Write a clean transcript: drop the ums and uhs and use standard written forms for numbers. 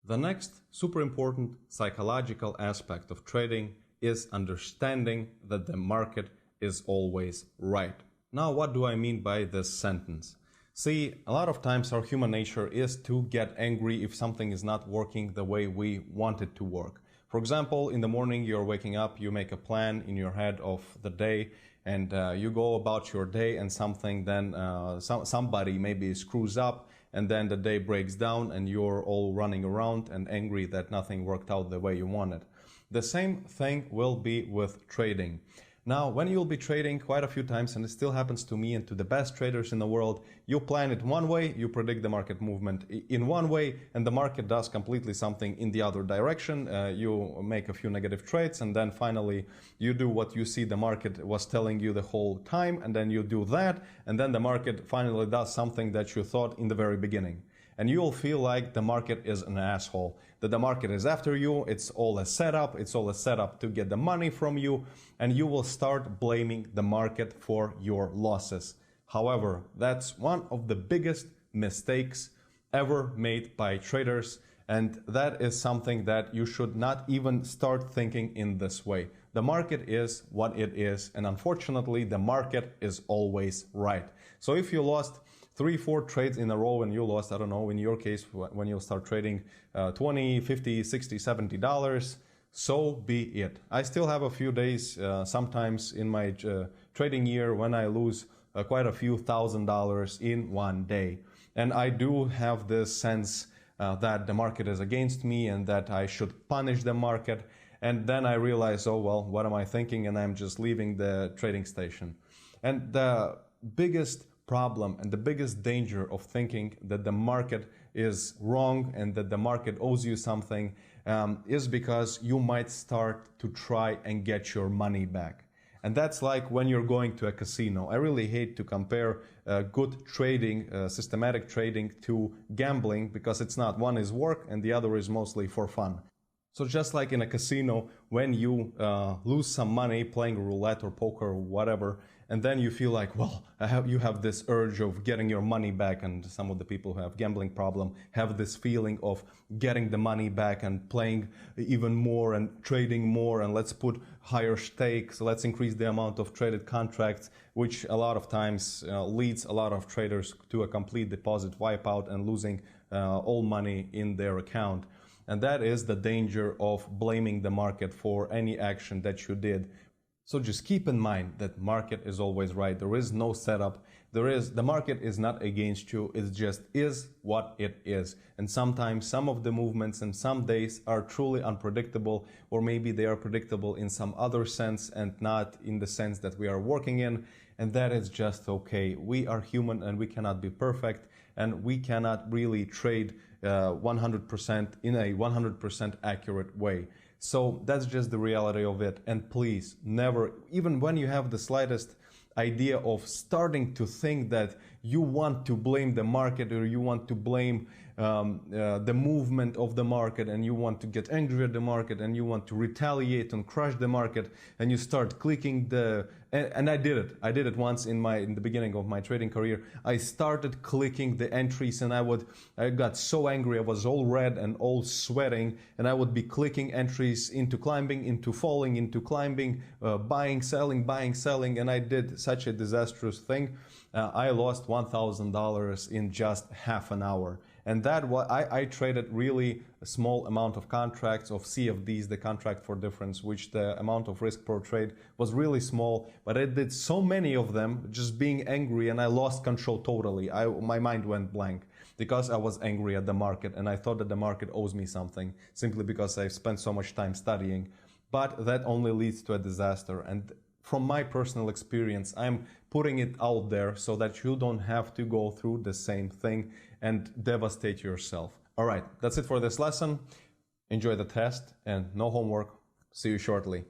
The next super important psychological aspect of trading is understanding that the market is always right. Now, what do I mean by this sentence? See, a lot of times our human nature is to get angry if something is not working the way we want it to work. For example, in the morning you're waking up, you make a plan in your head of the day, and you go about your day, and somebody maybe screws up, and then the day breaks down and you're all running around and angry that nothing worked out the way you wanted. The same thing will be with trading. Now, when you'll be trading quite a few times, and it still happens to me and to the best traders in the world, you plan it one way, you predict the market movement in one way, and the market does completely something in the other direction. You make a few negative trades, and then finally you do what you see the market was telling you the whole time, and then you do that, and then the market finally does something that you thought in the very beginning. And you'll feel like the market is an asshole, that the market is after you, it's all a setup to get the money from you, and you will start blaming the market for your losses. However, that's one of the biggest mistakes ever made by traders, and that is something that you should not even start thinking in this way. The market is what it is, and unfortunately, the market is always right. So if you lost 3-4 trades in a row and you lost, I don't know, in your case, when you start trading $20, $50, $60, $70, so be it. I still have a few days, sometimes in my trading year, when I lose quite a few $1,000s in one day. And I do have this sense that the market is against me and that I should punish the market. And then I realize, oh, well, what am I thinking? And I'm just leaving the trading station. And the biggest problem and the biggest danger of thinking that the market is wrong and that the market owes you something is because you might start to try and get your money back. And that's like when you're going to a casino. I really hate to compare good trading, systematic trading, to gambling, because it's not. One is work and the other is mostly for fun. So just like in a casino, when you lose some money playing roulette or poker or whatever, and then you feel like, well, you have this urge of getting your money back, and some of the people who have gambling problem have this feeling of getting the money back and playing even more and trading more, and let's put higher stakes, let's increase the amount of traded contracts, which a lot of times leads a lot of traders to a complete deposit wipeout and losing all money in their account. And that is the danger of blaming the market for any action that you did. So just keep in mind that market is always right. There is no setup. The market is not against you. It just is what it is. And sometimes some of the movements and some days are truly unpredictable, or maybe they are predictable in some other sense and not in the sense that we are working in. And that is just okay. We are human and we cannot be perfect, and we cannot really trade 100% in a 100% accurate way. So that's just the reality of it. And please, never, even when you have the slightest idea of starting to think that you want to blame the market, or you want to blame the movement of the market, and you want to get angry at the market, and you want to retaliate and crush the market, and you start clicking and I did it once in the beginning of my trading career. I started clicking the entries, and I got so angry. I was all red and all sweating, and I would be clicking entries into climbing, into falling, into climbing, buying, selling, and I did such a disastrous thing. I lost $1,000 in just half an hour. And I traded really a small amount of contracts of CFDs, the contract for difference, which the amount of risk per trade was really small, but I did so many of them just being angry, and I lost control totally. My mind went blank because I was angry at the market, and I thought that the market owes me something simply because I spent so much time studying. But that only leads to a disaster. And from my personal experience, I'm putting it out there so that you don't have to go through the same thing and devastate yourself. All right, that's it for this lesson. Enjoy the test and no homework. See you shortly.